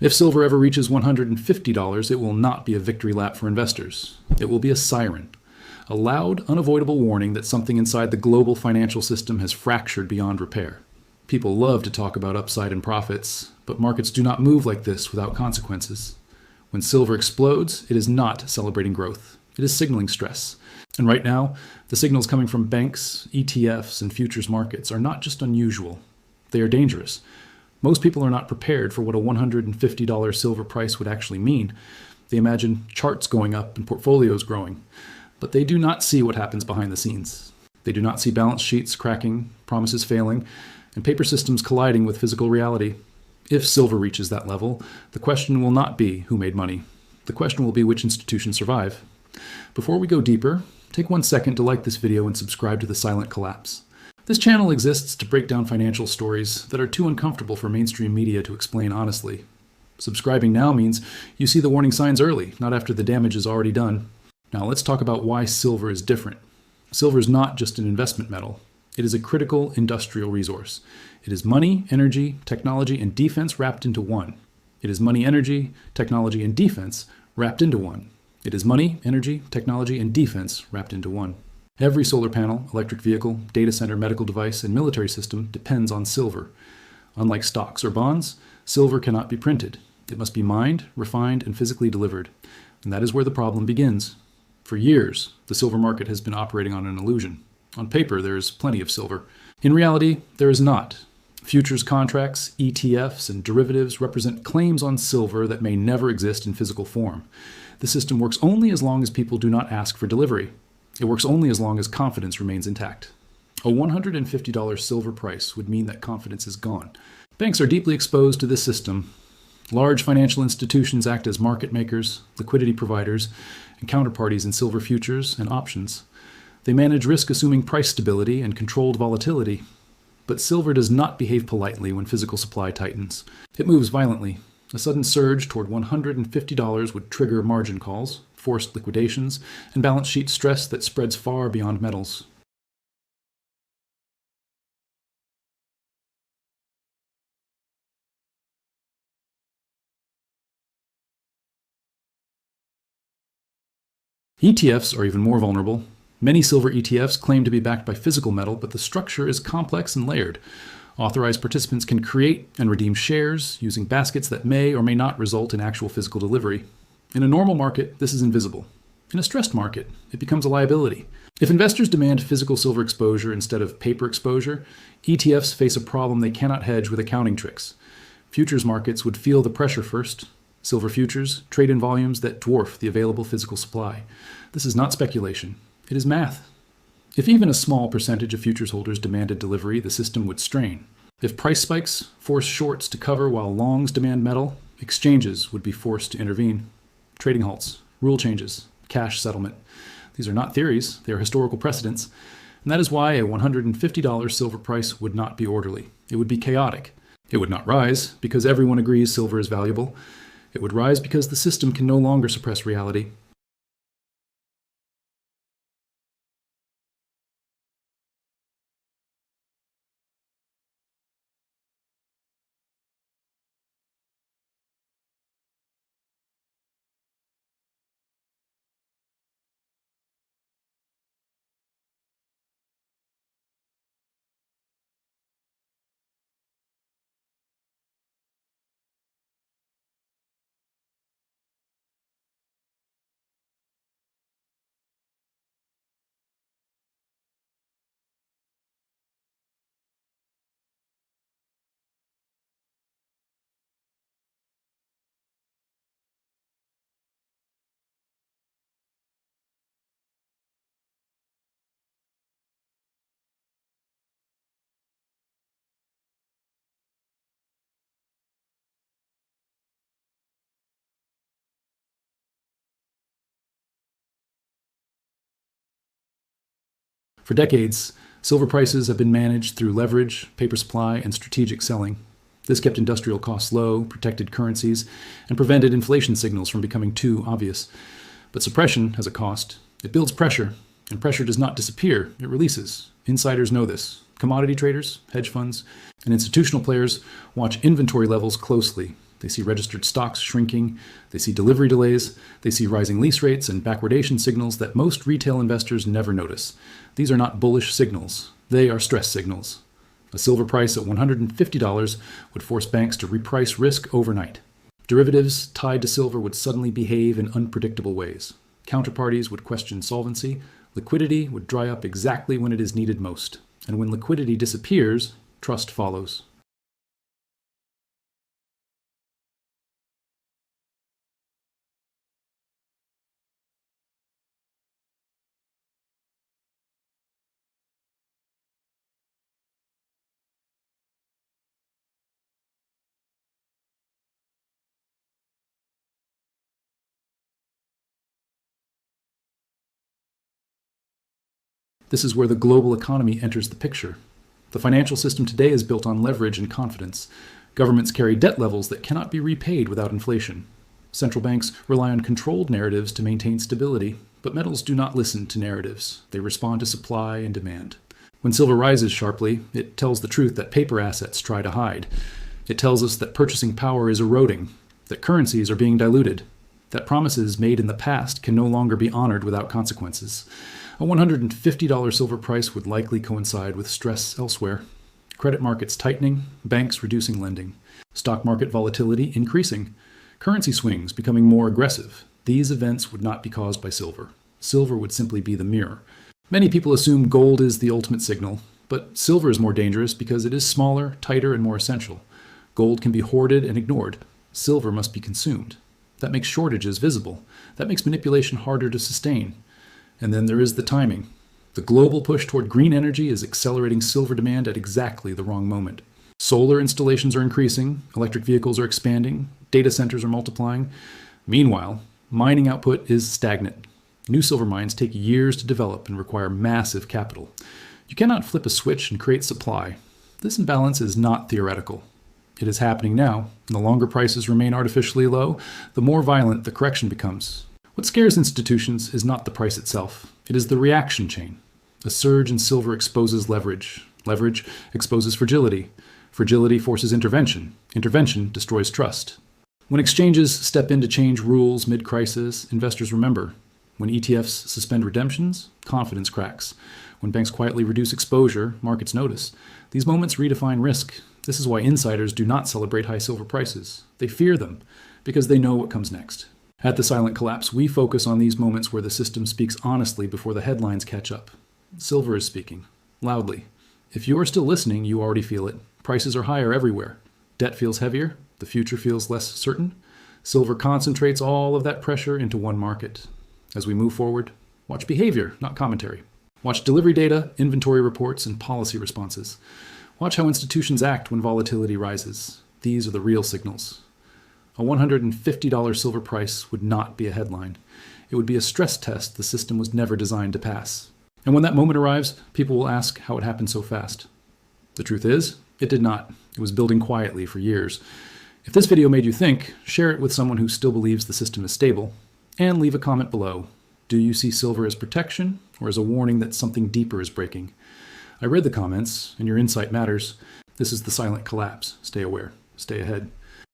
If silver ever reaches $150, it will not be a victory lap for investors. It will be a siren, a loud, unavoidable warning that something inside the global financial system has fractured beyond repair. People love to talk about upside and profits, but markets do not move like this without consequences. When silver explodes, it is not celebrating growth. It is signaling stress. And right now, the signals coming from banks, ETFs, and futures markets are not just unusual. They are dangerous. Most people are not prepared for what a $150 silver price would actually mean. They imagine charts going up and portfolios growing, but they do not see what happens behind the scenes. They do not see balance sheets cracking, promises failing, and paper systems colliding with physical reality. If silver reaches that level, the question will not be who made money. The question will be which institutions survive. Before we go deeper, take 1 second to like this video and subscribe to The Silent Collapse. This channel exists to break down financial stories that are too uncomfortable for mainstream media to explain honestly. Subscribing now means you see the warning signs early, not after the damage is already done. Now let's talk about why silver is different. Silver is not just an investment metal. It is a critical industrial resource. It is money, energy, technology, and defense wrapped into one. It is money, energy, technology, and defense wrapped into one. It is money, energy, technology, and defense wrapped into one. Every solar panel, electric vehicle, data center, medical device, and military system depends on silver. Unlike stocks or bonds, silver cannot be printed. It must be mined, refined, and physically delivered. And that is where the problem begins. For years, the silver market has been operating on an illusion. On paper, there is plenty of silver. In reality, there is not. Futures contracts, ETFs, and derivatives represent claims on silver that may never exist in physical form. The system works only as long as people do not ask for delivery. It works only as long as confidence remains intact. A $150 silver price would mean that confidence is gone. Banks are deeply exposed to this system. Large financial institutions act as market makers, liquidity providers, and counterparties in silver futures and options. They manage risk-assuming price stability and controlled volatility. But silver does not behave politely when physical supply tightens. It moves violently. A sudden surge toward $150 would trigger margin calls, forced liquidations, and balance sheet stress that spreads far beyond metals. ETFs are even more vulnerable. Many silver ETFs claim to be backed by physical metal, but the structure is complex and layered. Authorized participants can create and redeem shares using baskets that may or may not result in actual physical delivery. In a normal market, this is invisible. In a stressed market, it becomes a liability. If investors demand physical silver exposure instead of paper exposure, ETFs face a problem they cannot hedge with accounting tricks. Futures markets would feel the pressure first. Silver futures trade in volumes that dwarf the available physical supply. This is not speculation. It is math. If even a small percentage of futures holders demanded delivery, the system would strain. If price spikes force shorts to cover while longs demand metal, exchanges would be forced to intervene. Trading halts, rule changes, cash settlement. These are not theories, they are historical precedents. And that is why a $150 silver price would not be orderly. It would be chaotic. It would not rise because everyone agrees silver is valuable. It would rise because the system can no longer suppress reality. For decades, silver prices have been managed through leverage, paper supply, and strategic selling. This kept industrial costs low, protected currencies, and prevented inflation signals from becoming too obvious. But suppression has a cost. It builds pressure, and pressure does not disappear, it releases. Insiders know this. Commodity traders, hedge funds, and institutional players watch inventory levels closely. They see registered stocks shrinking. They see delivery delays. They see rising lease rates and backwardation signals that most retail investors never notice. These are not bullish signals. They are stress signals. A silver price at $150 would force banks to reprice risk overnight. Derivatives tied to silver would suddenly behave in unpredictable ways. Counterparties would question solvency. Liquidity would dry up exactly when it is needed most. And when liquidity disappears, trust follows. This is where the global economy enters the picture. The financial system today is built on leverage and confidence. Governments carry debt levels that cannot be repaid without inflation. Central banks rely on controlled narratives to maintain stability, but metals do not listen to narratives. They respond to supply and demand. When silver rises sharply, it tells the truth that paper assets try to hide. It tells us that purchasing power is eroding, that currencies are being diluted, that promises made in the past can no longer be honored without consequences. A $150 silver price would likely coincide with stress elsewhere. Credit markets tightening, banks reducing lending, stock market volatility increasing, currency swings becoming more aggressive. These events would not be caused by silver. Silver would simply be the mirror. Many people assume gold is the ultimate signal, but silver is more dangerous because it is smaller, tighter, and more essential. Gold can be hoarded and ignored. Silver must be consumed. That makes shortages visible. That makes manipulation harder to sustain. And then there is the timing. The global push toward green energy is accelerating silver demand at exactly the wrong moment. Solar installations are increasing, electric vehicles are expanding, data centers are multiplying. Meanwhile, mining output is stagnant. New silver mines take years to develop and require massive capital. You cannot flip a switch and create supply. This imbalance is not theoretical. It is happening now, and the longer prices remain artificially low, the more violent the correction becomes. What scares institutions is not the price itself. It is the reaction chain. A surge in silver exposes leverage. Leverage exposes fragility. Fragility forces intervention. Intervention destroys trust. When exchanges step in to change rules mid-crisis, investors remember. When ETFs suspend redemptions, confidence cracks. When banks quietly reduce exposure, markets notice. These moments redefine risk. This is why insiders do not celebrate high silver prices. They fear them because they know what comes next. At the Silent Collapse, we focus on these moments where the system speaks honestly before the headlines catch up. Silver is speaking, loudly. If you are still listening, you already feel it. Prices are higher everywhere. Debt feels heavier. The future feels less certain. Silver concentrates all of that pressure into one market. As we move forward, watch behavior, not commentary. Watch delivery data, inventory reports, and policy responses. Watch how institutions act when volatility rises. These are the real signals. A $150 silver price would not be a headline. It would be a stress test the system was never designed to pass. And when that moment arrives, people will ask how it happened so fast. The truth is, it did not. It was building quietly for years. If this video made you think, share it with someone who still believes the system is stable, and leave a comment below. Do you see silver as protection or as a warning that something deeper is breaking? I read the comments, and your insight matters. This is the Silent Collapse. Stay aware. Stay ahead.